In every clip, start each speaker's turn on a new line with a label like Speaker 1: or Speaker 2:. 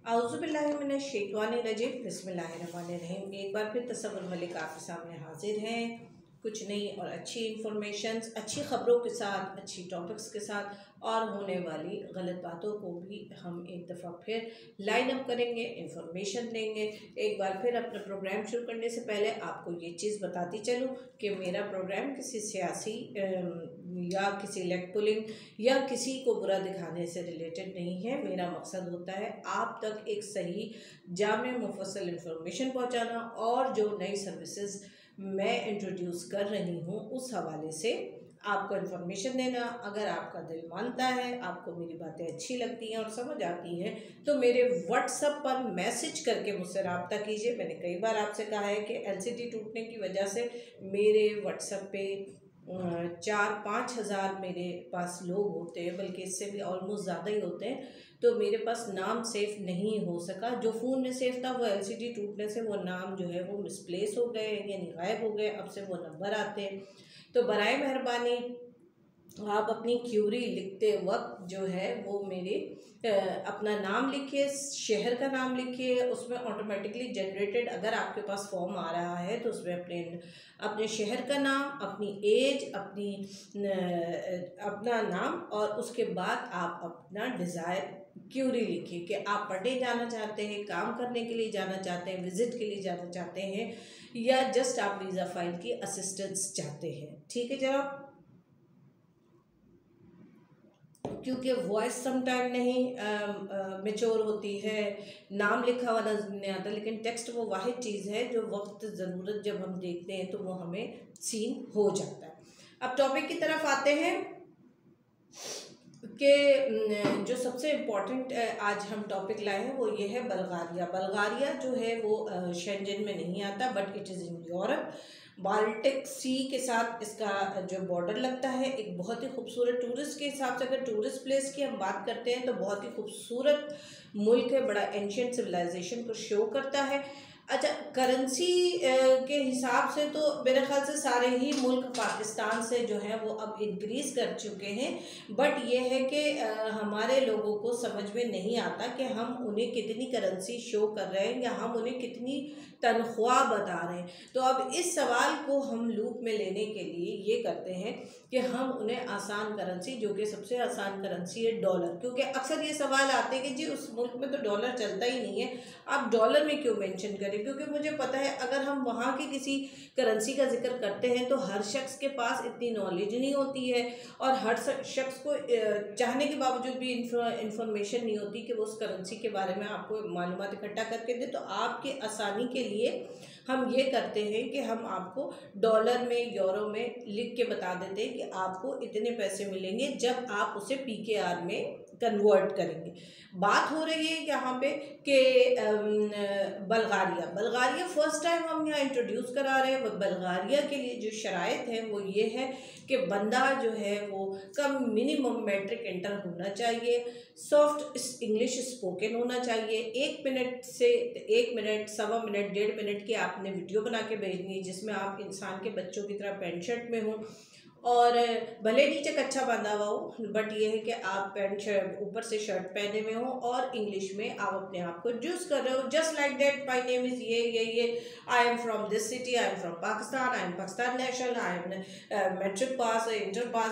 Speaker 1: औज़ुबिल्लाहिमिनश्शैतानिर्रजीम बिस्मिल्लाहिर्रहमानिर्रहीम। एक बार फिर तसव्वुर मलिक आपके सामने हाजिर हैं कुछ नई और अच्छी इन्फॉर्मेशंस, अच्छी ख़बरों के साथ, अच्छी टॉपिक्स के साथ और होने वाली गलत बातों को भी हम एक दफ़ा फिर लाइन अप करेंगे, इन्फॉर्मेशन देंगे। एक बार फिर अपना प्रोग्राम शुरू करने से पहले आपको ये चीज़ बताती चलूँ कि मेरा प्रोग्राम किसी सियासी या किसी लेग पुलिंग या किसी को बुरा दिखाने से रिलेटेड नहीं है। मेरा मकसद होता है आप तक एक सही जामे मुफस्सल इन्फॉर्मेशन पहुँचाना और जो नई सर्विसेज मैं इंट्रोड्यूस कर रही हूँ उस हवाले से आपको इन्फॉर्मेशन देना। अगर आपका दिल मानता है, आपको मेरी बातें अच्छी लगती हैं और समझ आती हैं तो मेरे व्हाट्सएप पर मैसेज करके मुझसे रब्ता कीजिए। मैंने कई बार आपसे कहा है कि एलसीडी टूटने की वजह से मेरे व्हाट्सएप पे 4-5 हज़ार मेरे पास लोग होते हैं, बल्कि इससे भी ऑलमोस्ट ज़्यादा ही होते हैं, तो मेरे पास नाम सेव नहीं हो सका। जो फ़ोन में सेव था वो एलसीडी टूटने से वो नाम जो है वो मिसप्लेस हो गए यानी गायब हो गए। अब से वो नंबर आते हैं। तो बराए मेहरबानी आप अपनी क्यूरी लिखते वक्त जो है वो मेरे अपना नाम लिखिए, शहर का नाम लिखिए। उसमें ऑटोमेटिकली जनरेटेड अगर आपके पास फॉर्म आ रहा है तो उसमें अपने शहर का नाम, अपनी एज, अपना नाम और उसके बाद आप अपना डिज़ायर क्यूरी लिखिए कि आप पढ़ने जाना चाहते हैं, काम करने के लिए जाना चाहते हैं, विज़िट के लिए जाना चाहते हैं या जस्ट आप वीज़ा फाइल की असिस्टेंस चाहते हैं। ठीक है जनाब, क्योंकि वॉइस समटाइम नहीं मेच्योर होती है, नाम लिखा हुआ नजर नहीं आता, लेकिन टेक्स्ट वो वाहिद चीज़ है जो वक्त ज़रूरत जब हम देखते हैं तो वो हमें सीन हो जाता है। अब टॉपिक की तरफ आते हैं कि जो सबसे इम्पोर्टेंट आज हम टॉपिक लाए हैं वो ये है बल्गारिया। बल्गारिया जो है वो शेंजन में नहीं आता but it is in Europe. Baltic Sea के साथ इसका जो बॉर्डर लगता है। एक बहुत ही खूबसूरत टूरिस्ट के हिसाब से अगर टूरिस्ट प्लेस की हम बात करते हैं तो बहुत ही खूबसूरत मुल्क है, बड़ा एंशियंट सिविलाइजेशन को शो करता है। अच्छा, करेंसी के हिसाब से तो मेरे ख्याल से सारे ही मुल्क पाकिस्तान से जो है वो अब इंक्रीज़ कर चुके हैं, बट ये है कि हमारे लोगों को समझ में नहीं आता कि हम उन्हें कितनी करेंसी शो कर रहे हैं या हम उन्हें कितनी तनख्वाह बता रहे हैं। तो अब इस सवाल को हम लूप में लेने के लिए ये करते हैं कि हम उन्हें आसान करेंसी, जो कि सबसे आसान करेंसी है डॉलर, क्योंकि अक्सर ये सवाल आते हैं कि जी उस मुल्क में तो डॉलर चलता ही नहीं है, आप डॉलर में क्यों मेंशन करें। क्योंकि मुझे पता है अगर हम वहाँ की किसी करेंसी का जिक्र करते हैं तो हर शख्स के पास इतनी नॉलेज नहीं होती है और हर शख्स को चाहने के बावजूद भी इंफॉर्मेशन नहीं होती कि वो उस करेंसी के बारे में आपको मालूमात इकट्ठा करके दे। तो आपके आसानी के लिए हम ये करते हैं कि हम आपको डॉलर में, यूरो में लिख के बता देते हैं कि आपको इतने पैसे मिलेंगे जब आप उसे पीकेआर में कन्वर्ट करेंगे। बात हो रही है यहाँ पे कि बल्गारिया फर्स्ट टाइम हम यहाँ इंट्रोड्यूस करा रहे हैं। बल्गारिया के लिए जो शराइत है वो ये है कि बंदा जो है वो कम मिनिमम मैट्रिक इंटर होना चाहिए, सॉफ्ट इंग्लिश स्पोकन होना चाहिए, 1 मिनट से 1 मिनट, 1.25 मिनट, 1.5 मिनट की आपने वीडियो बना के भेजनी है जिसमें आप इंसान के बच्चों की तरह पैंट शर्ट में हो और भले नीचे कच्छा बांधा हुआ हो, बट ये है कि आप पैंट शर्ट ऊपर से शर्ट पहने में हो और इंग्लिश में आप अपने आप को इंट्रोड्यूस कर रहे हो। Just like that, my name is ये I am from this city, I am from Pakistan, I am Pakistan national, I am matric pass, inter pass.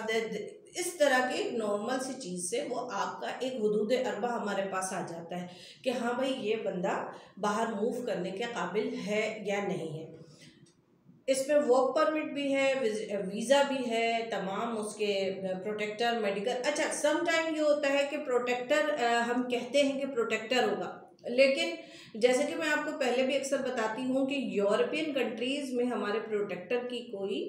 Speaker 1: इस तरह की नॉर्मल सी चीज़ से वो आपका एक हुदूद अरबा हमारे पास आ जाता है कि हाँ भाई ये बंदा बाहर मूव करने के काबिल है या नहीं है। इसमें वर्क परमिट भी है, वीज़ा भी है, तमाम उसके प्रोटेक्टर, मेडिकल। अच्छा, सम टाइम ये होता है कि प्रोटेक्टर हम कहते हैं कि प्रोटेक्टर होगा, लेकिन जैसे कि मैं आपको पहले भी अक्सर बताती हूँ कि यूरोपियन कंट्रीज़ में हमारे प्रोटेक्टर की कोई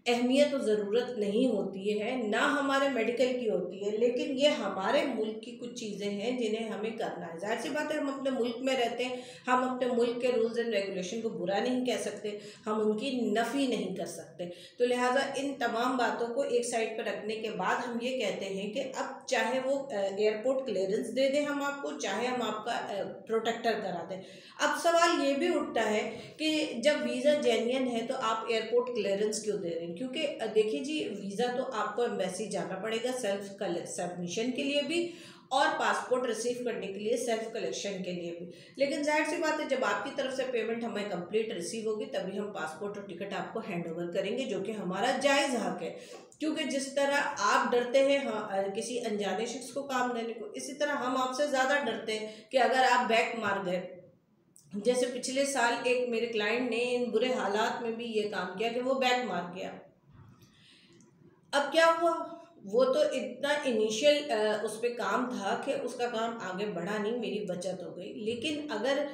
Speaker 1: अहमियत और ज़रूरत नहीं होती है, ना हमारे मेडिकल की होती है, लेकिन ये हमारे मुल्क की कुछ चीज़ें हैं जिन्हें हमें करना है। जाहिर सी बात है, हम अपने मुल्क में रहते हैं, हम अपने मुल्क के रूल्स एंड रेगुलेशन को बुरा नहीं कह सकते, हम उनकी नफ़ी नहीं कर सकते। तो लिहाजा इन तमाम बातों को एक साइड पर रखने के बाद हम ये कहते हैं कि अब चाहे वो एयरपोर्ट क्लियरेंस दे दें हम आपको, चाहे हम आपका प्रोटेक्टर करा दें। अब सवाल ये भी उठता है कि जब वीज़ा जेन्युइन है तो आप एयरपोर्ट क्लियरेंस क्यों दे रहे हैं। क्योंकि देखिए जी, वीज़ा तो आपको एम्बेसी जाना पड़ेगा सेल्फ सबमिशन के लिए भी, और पासपोर्ट रिसीव करने के लिए सेल्फ कलेक्शन के लिए भी। लेकिन जाहिर सी बात है, जब आपकी तरफ से पेमेंट हमें कंप्लीट रिसीव होगी तभी हम पासपोर्ट और टिकट आपको हैंड ओवर करेंगे, जो कि हमारा जायज़ हक है। क्योंकि जिस तरह आप डरते हैं हाँ किसी अनजाने शख्स को काम देने को, इसी तरह हम आपसे ज़्यादा डरते हैं कि अगर आप बैक मार गए। जैसे पिछले साल एक मेरे क्लाइंट ने इन बुरे हालात में भी ये काम किया कि वो बैक मार गया। अब क्या हुआ, वो तो इतना इनिशियल उस पर काम था कि उसका काम आगे बढ़ा नहीं, मेरी बचत हो गई। लेकिन अगर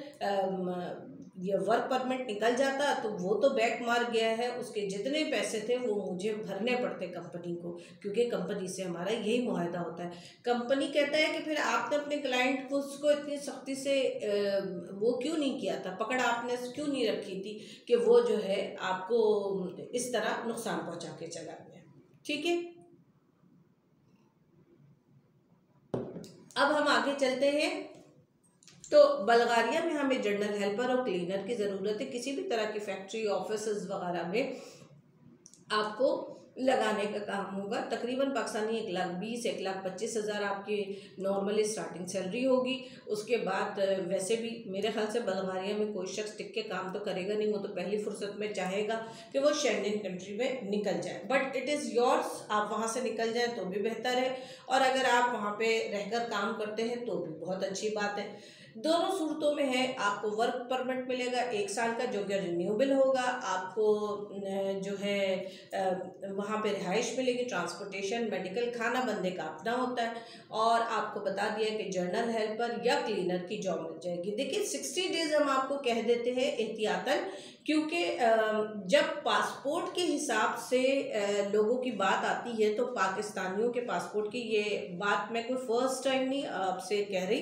Speaker 1: ये वर्क परमिट निकल जाता तो वो तो बैक मार गया है, उसके जितने पैसे थे वो मुझे भरने पड़ते कंपनी को, क्योंकि कंपनी से हमारा यही मुआहदा होता है। कंपनी कहता है कि फिर आपने अपने क्लाइंट को उसको इतनी सख्ती से वो क्यों नहीं किया था, पकड़ आपने क्यों नहीं रखी थी कि वो जो है आपको इस तरह नुकसान पहुंचा के चला गया। ठीक है, अब हम आगे चलते हैं। तो बल्गारिया में हमें जर्नल हेल्पर और क्लीनर की ज़रूरत है। किसी भी तरह की फैक्ट्री, ऑफिस वगैरह में आपको लगाने का काम होगा। तकरीबन पाकिस्तानी 1,20,000 1,25,000 आपकी नॉर्मली स्टार्टिंग सैलरी होगी। उसके बाद वैसे भी मेरे ख्याल से बल्गारिया में कोई शख्स टिक के काम तो करेगा नहीं, वो तो पहली फुर्सत में चाहेगा कि वो शेंगेन कंट्री में निकल जाए। बट इट इज़ योर्स, आप वहाँ से निकल जाएँ तो भी बेहतर है, और अगर आप वहाँ पे रहकर काम करते हैं तो भी बहुत अच्छी बात है। दोनों सूरतों में है, आपको वर्क परमिट मिलेगा 1 साल का, जो कि रिन्यूएबल होगा। आपको जो है वहाँ पे रिहाइश मिलेगी, ट्रांसपोर्टेशन, मेडिकल, खाना बंदे का अपना होता है। और आपको बता दिया कि जर्नल हेल्पर या क्लीनर की जॉब मिल जाएगी। देखिए 60 डेज हम आपको कह देते हैं एहतियातन, क्योंकि जब पासपोर्ट के हिसाब से लोगों की बात आती है तो पाकिस्तानियों के पासपोर्ट की, ये बात मैं कोई फर्स्ट टाइम नहीं आपसे कह रही,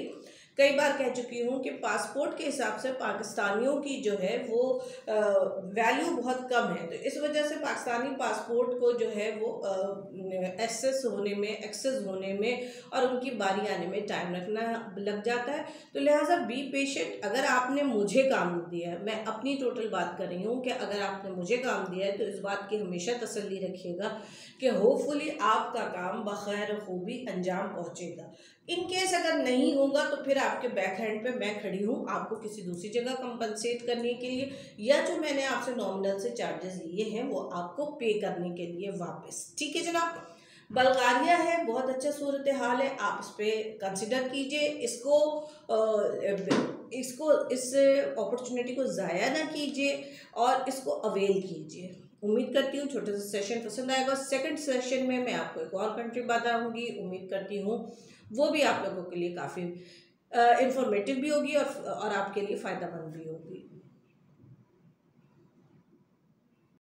Speaker 1: कई बार कह चुकी हूँ कि पासपोर्ट के हिसाब से पाकिस्तानियों की जो है वो वैल्यू बहुत कम है। तो इस वजह से पाकिस्तानी पासपोर्ट को जो है वो एक्सेस होने में और उनकी बारी आने में टाइम रखना लग जाता है। तो लिहाजा बी पेशेंट। अगर आपने मुझे काम दिया है, मैं अपनी टोटल बात कर रही हूँ कि अगर आपने मुझे काम दिया है तो इस बात की हमेशा तसल्ली रखिएगा कि होपफुली आपका काम बखैर खूबी अंजाम पहुँचेगा। इन केस अगर नहीं होगा तो फिर आपके बैक हैंड पे मैं खड़ी हूँ आपको किसी दूसरी जगह कंपनसेट करने के लिए, या जो मैंने आपसे नॉमिनल से चार्जेस लिए हैं वो आपको पे करने के लिए वापस। ठीक है जनाब, बल्गारिया है, बहुत अच्छा सूरत हाल है, आप इस पर कंसिडर कीजिए। इस अपॉर्चुनिटी को ज़ाया ना कीजिए और इसको अवेल कीजिए। उम्मीद करती हूँ छोटे से सेशन पसंद आएगा। सेकंड सेशन में मैं आपको एक और कंट्री बताऊँगी, उम्मीद करती हूँ वो भी आप लोगों के लिए काफ़ी इंफॉर्मेटिव भी होगी और आपके लिए फ़ायदेमंद भी होगी।